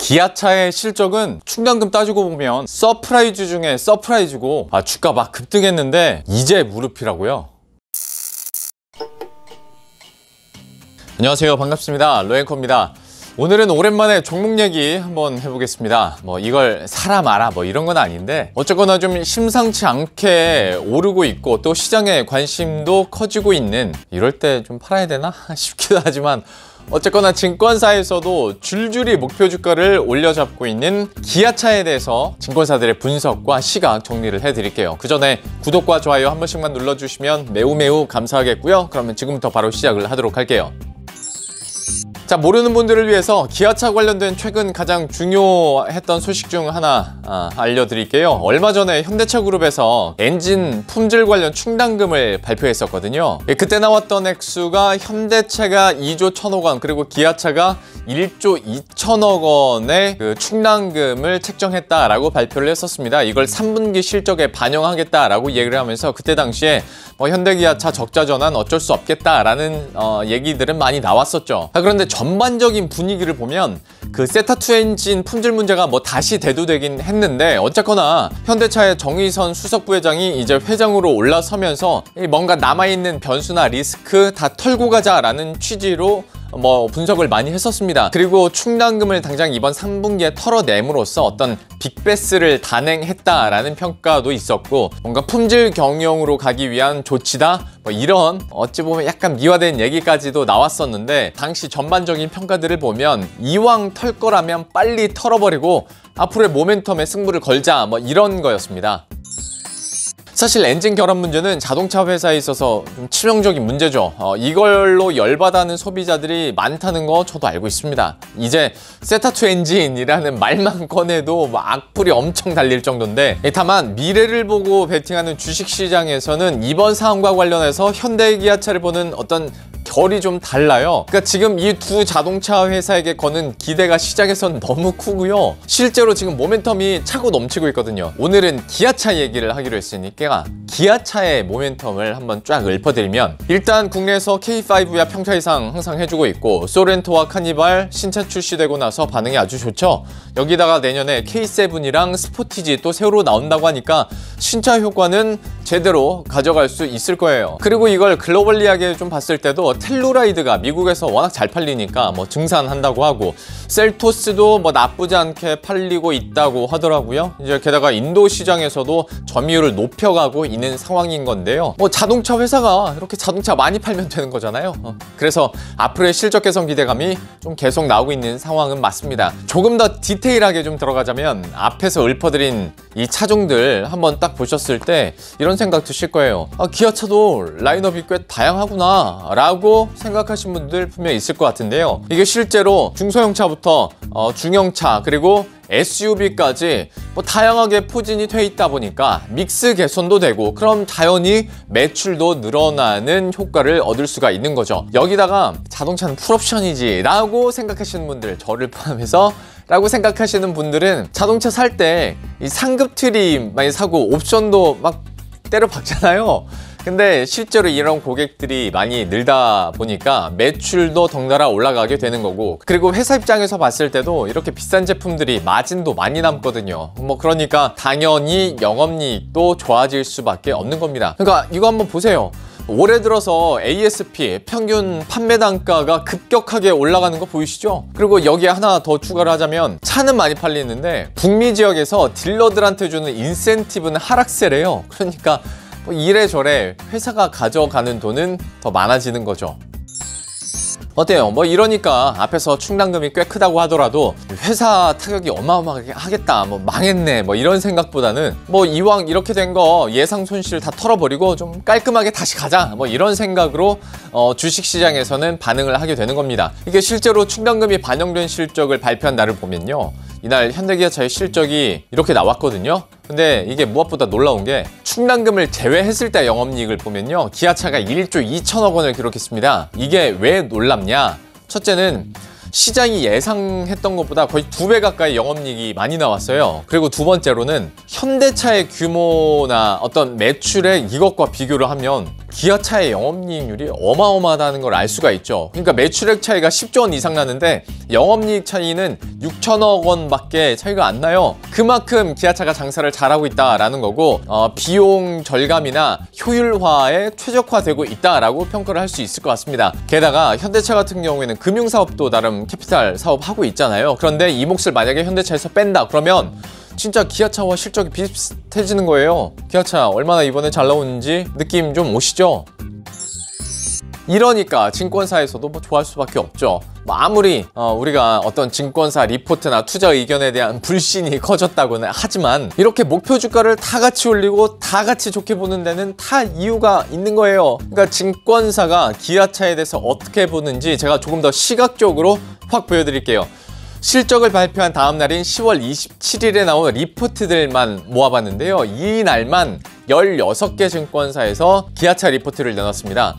기아차의 실적은 충당금 따지고 보면 서프라이즈 중에 서프라이즈고 주가 막 급등했는데 이제 무릎이라고요. 안녕하세요, 반갑습니다. 로앵커입니다. 오늘은 오랜만에 종목 얘기 한번 해보겠습니다. 이걸 사라 마라 이런 건 아닌데 어쨌거나 좀 심상치 않게 오르고 있고 또 시장에 관심도 커지고 있는, 이럴 때 좀 팔아야 되나 싶기도 하지만 어쨌거나 증권사에서도 줄줄이 목표 주가를 올려잡고 있는 기아차에 대해서 증권사들의 분석과 시각 정리를 해드릴게요. 그 전에 구독과 좋아요 한 번씩만 눌러주시면 매우 감사하겠고요. 그러면 지금부터 바로 시작을 하도록 할게요. 자, 모르는 분들을 위해서 기아차 관련된 최근 가장 중요했던 소식 중 하나 알려드릴게요. 얼마 전에 현대차그룹에서 엔진 품질 관련 충당금을 발표했었거든요. 그때 나왔던 액수가 현대차가 2조 1천억 원, 그리고 기아차가 1조 2천억 원의 그 충당금을 책정했다라고 발표를 했었습니다. 이걸 3분기 실적에 반영하겠다라고 얘기를 하면서 그때 당시에 현대기아차 적자 전환 어쩔 수 없겠다라는 얘기들은 많이 나왔었죠. 그런데 전반적인 분위기를 보면 그 세타2 엔진 품질 문제가 다시 대두되긴 했는데, 어쨌거나 현대차의 정의선 수석 부회장이 이제 회장으로 올라서면서 뭔가 남아있는 변수나 리스크 다 털고 가자라는 취지로 분석을 많이 했었습니다. 그리고 충당금을 당장 이번 3분기에 털어냄으로써 어떤 빅베스를 단행했다라는 평가도 있었고, 뭔가 품질 경영으로 가기 위한 조치다, 이런 어찌 보면 약간 미화된 얘기까지도 나왔었는데, 당시 전반적인 평가들을 보면 이왕 털 거라면 빨리 털어버리고 앞으로의 모멘텀에 승부를 걸자, 이런 거였습니다. 사실 엔진 결함 문제는 자동차 회사에 있어서 좀 치명적인 문제죠. 이걸로 열받아하는 소비자들이 많다는 거 저도 알고 있습니다. 이제 세타2 엔진이라는 말만 꺼내도 악플이 엄청 달릴 정도인데, 다만 미래를 보고 베팅하는 주식시장에서는 이번 사안과 관련해서 현대기아차를 보는 어떤 결이 좀 달라요. 그러니까 지금 이 두 자동차 회사에게 거는 기대가 시장에선 너무 크고요. 실제로 지금 모멘텀이 차고 넘치고 있거든요. 오늘은 기아차 얘기를 하기로 했으니까 기아차의 모멘텀을 한번 쫙 읊어드리면, 일단 국내에서 K5야 평타 이상 항상 해주고 있고, 소렌토와 카니발 신차 출시되고 나서 반응이 아주 좋죠. 여기다가 내년에 K7이랑 스포티지 또 새로 나온다고 하니까 신차 효과는 제대로 가져갈 수 있을 거예요. 그리고 이걸 글로벌리하게 좀 봤을 때도 텔루라이드가 미국에서 워낙 잘 팔리니까 증산한다고 하고, 셀토스도 나쁘지 않게 팔리고 있다고 하더라고요. 이제 게다가 인도 시장에서도 점유율을 높여가고 있는 상황인 건데요. 자동차 회사가 이렇게 자동차 많이 팔면 되는 거잖아요. 그래서 앞으로의 실적 개선 기대감이 좀 계속 나오고 있는 상황은 맞습니다. 조금 더 디테일하게 좀 들어가자면, 앞에서 읊어드린 이 차종들 한번 딱 보셨을 때 이런 생각 드실 거예요. 기아차도 라인업이 꽤 다양하구나 라고 생각하신 분들 분명히 있을 것 같은데요. 이게 실제로 중소형차부터 중형차 그리고 SUV까지 다양하게 포진이 돼 있다 보니까 믹스 개선도 되고, 그럼 당연히 매출도 늘어나는 효과를 얻을 수가 있는 거죠. 여기다가 자동차는 풀옵션이지 라고 생각하시는 분들, 저를 포함해서 라고 생각하시는 분들은 자동차 살 때 이 상급 트림 많이 사고 옵션도 막 때려 박잖아요. 근데 실제로 이런 고객들이 많이 늘다 보니까 매출도 덩달아 올라가게 되는 거고, 그리고 회사 입장에서 봤을 때도 이렇게 비싼 제품들이 마진도 많이 남거든요. 그러니까 당연히 영업이익도 좋아질 수밖에 없는 겁니다. 그러니까 이거 한번 보세요. 올해 들어서 ASP 평균 판매 단가가 급격하게 올라가는 거 보이시죠? 그리고 여기에 하나 더 추가를 하자면, 차는 많이 팔리는데 북미 지역에서 딜러들한테 주는 인센티브는 하락세래요. 그러니까 이래저래 회사가 가져가는 돈은 더 많아지는 거죠. 어때요? 이러니까 앞에서 충당금이 꽤 크다고 하더라도 회사 타격이 어마어마하게 하겠다, 망했네, 이런 생각보다는 이왕 이렇게 된 거 예상 손실 다 털어버리고 좀 깔끔하게 다시 가자, 이런 생각으로 주식시장에서는 반응을 하게 되는 겁니다. 이게 실제로 충당금이 반영된 실적을 발표한 날을 보면요, 이날 현대기아차의 실적이 이렇게 나왔거든요. 근데 이게 무엇보다 놀라운 게, 충당금을 제외했을 때 영업이익을 보면요, 기아차가 1조 2천억 원을 기록했습니다. 이게 왜 놀랍냐? 첫째는 시장이 예상했던 것보다 거의 2배 가까이 영업이익이 많이 나왔어요. 그리고 두 번째로는 현대차의 규모나 어떤 매출액 이것과 비교를 하면 기아차의 영업이익률이 어마어마하다는 걸 알 수가 있죠. 그러니까 매출액 차이가 10조 원 이상 나는데 영업이익 차이는 6천억 원밖에 차이가 안 나요. 그만큼 기아차가 장사를 잘하고 있다라는 거고 비용 절감이나 효율화에 최적화되고 있다라고 평가를 할 수 있을 것 같습니다. 게다가 현대차 같은 경우에는 금융사업도 나름 캐피탈 사업 하고 있잖아요. 그런데 이 몫을 만약에 현대차에서 뺀다 그러면 진짜 기아차와 실적이 비슷해지는 거예요. 기아차 얼마나 이번에 잘 나오는지 느낌 좀 오시죠? 이러니까 증권사에서도 뭐 좋아할 수밖에 없죠. 아무리 우리가 어떤 증권사 리포트나 투자 의견에 대한 불신이 커졌다고는 하지만 이렇게 목표 주가를 다 같이 올리고 다 같이 좋게 보는 데는 다 이유가 있는 거예요. 그러니까 증권사가 기아차에 대해서 어떻게 보는지 제가 조금 더 시각적으로 확 보여드릴게요. 실적을 발표한 다음 날인 10월 27일에 나온 리포트들만 모아봤는데요. 이 날만 16개 증권사에서 기아차 리포트를 내놨습니다.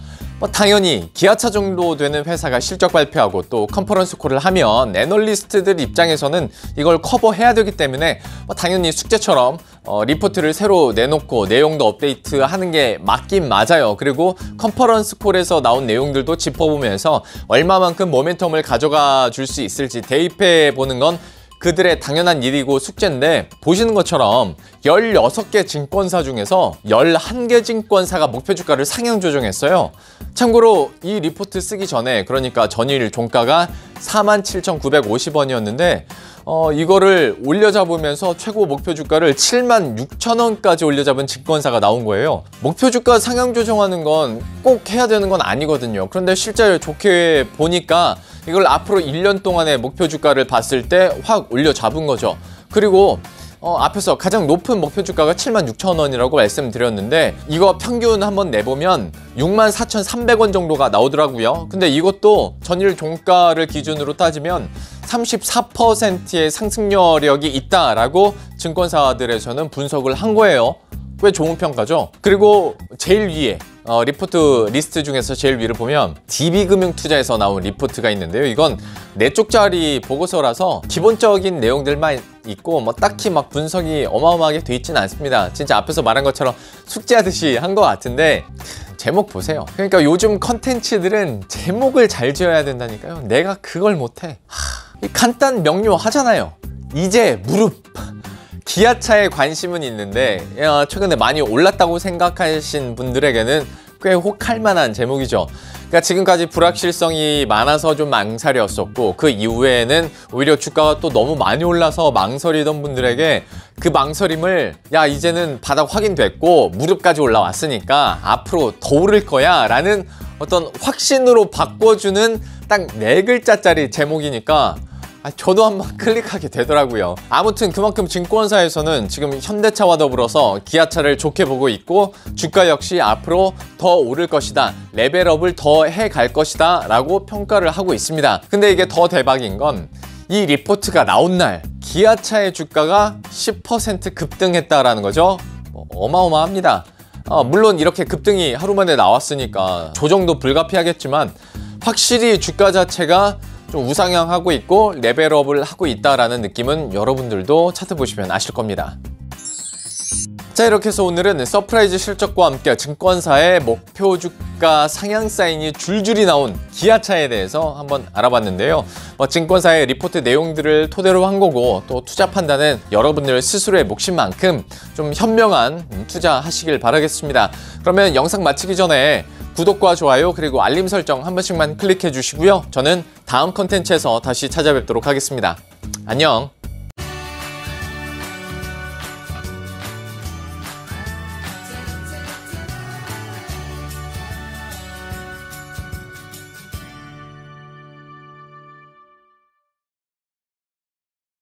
당연히 기아차 정도 되는 회사가 실적 발표하고 또 컨퍼런스 콜을 하면 애널리스트들 입장에서는 이걸 커버해야 되기 때문에 당연히 숙제처럼 리포트를 새로 내놓고 내용도 업데이트하는 게 맞긴 맞아요. 그리고 컨퍼런스 콜에서 나온 내용들도 짚어보면서 얼마만큼 모멘텀을 가져가 줄 수 있을지 대입해 보는 건 그들의 당연한 일이고 숙제인데, 보시는 것처럼 16개 증권사 중에서 11개 증권사가 목표 주가를 상향 조정했어요. 참고로 이 리포트 쓰기 전에, 그러니까 전일 종가가 47,950원이었는데 이거를 올려잡으면서 최고 목표 주가를 76,000원까지 올려잡은 증권사가 나온 거예요. 목표 주가 상향 조정하는 건 꼭 해야 되는 건 아니거든요. 그런데 실제 좋게 보니까 이걸 앞으로 1년 동안의 목표 주가를 봤을 때 확 올려잡은 거죠. 그리고 앞에서 가장 높은 목표 주가가 76,000원이라고 말씀드렸는데 이거 평균 한번 내보면 64,300원 정도가 나오더라고요. 근데 이것도 전일 종가를 기준으로 따지면 34%의 상승력이 있다라고 증권사들에서는 분석을 한 거예요. 꽤 좋은 평가죠. 그리고 제일 위에 리포트 리스트 중에서 제일 위를 보면 DB금융투자에서 나온 리포트가 있는데요. 이건 4쪽짜리 보고서라서 기본적인 내용들만 있고 딱히 막 분석이 어마어마하게 돼 있지는 않습니다. 진짜 앞에서 말한 것처럼 숙제하듯이 한 것 같은데 제목 보세요. 그러니까 요즘 컨텐츠들은 제목을 잘 지어야 된다니까요. 내가 그걸 못해. 간단 명료하잖아요. 이제 무릎. 기아차에 관심은 있는데 최근에 많이 올랐다고 생각하신 분들에게는 꽤 혹할 만한 제목이죠. 그러니까 지금까지 불확실성이 많아서 좀 망설였었고, 그 이후에는 오히려 주가가 또 너무 많이 올라서 망설이던 분들에게 그 망설임을 이제는 바닥 확인됐고 무릎까지 올라왔으니까 앞으로 더 오를 거야 라는 어떤 확신으로 바꿔주는 딱 4글자짜리 제목이니까 저도 한번 클릭하게 되더라고요. 아무튼 그만큼 증권사에서는 지금 현대차와 더불어서 기아차를 좋게 보고 있고, 주가 역시 앞으로 더 오를 것이다, 레벨업을 더 해갈 것이다 라고 평가를 하고 있습니다. 근데 이게 더 대박인 건 이 리포트가 나온 날 기아차의 주가가 10% 급등했다라는 거죠. 어마어마합니다. 물론 이렇게 급등이 하루 만에 나왔으니까 조정도 불가피하겠지만 확실히 주가 자체가 좀 우상향하고 있고 레벨업을 하고 있다라는 느낌은 여러분들도 차트 보시면 아실 겁니다. 자, 이렇게 해서 오늘은 서프라이즈 실적과 함께 증권사의 목표 주가 상향 사인이 줄줄이 나온 기아차에 대해서 한번 알아봤는데요. 증권사의 리포트 내용들을 토대로 한 거고, 또 투자 판단은 여러분들 스스로의 몫인 만큼 좀 현명한 투자하시길 바라겠습니다. 그러면 영상 마치기 전에 구독과 좋아요 그리고 알림 설정 한 번씩만 클릭해 주시고요. 저는 다음 컨텐츠에서 다시 찾아뵙도록 하겠습니다. 안녕.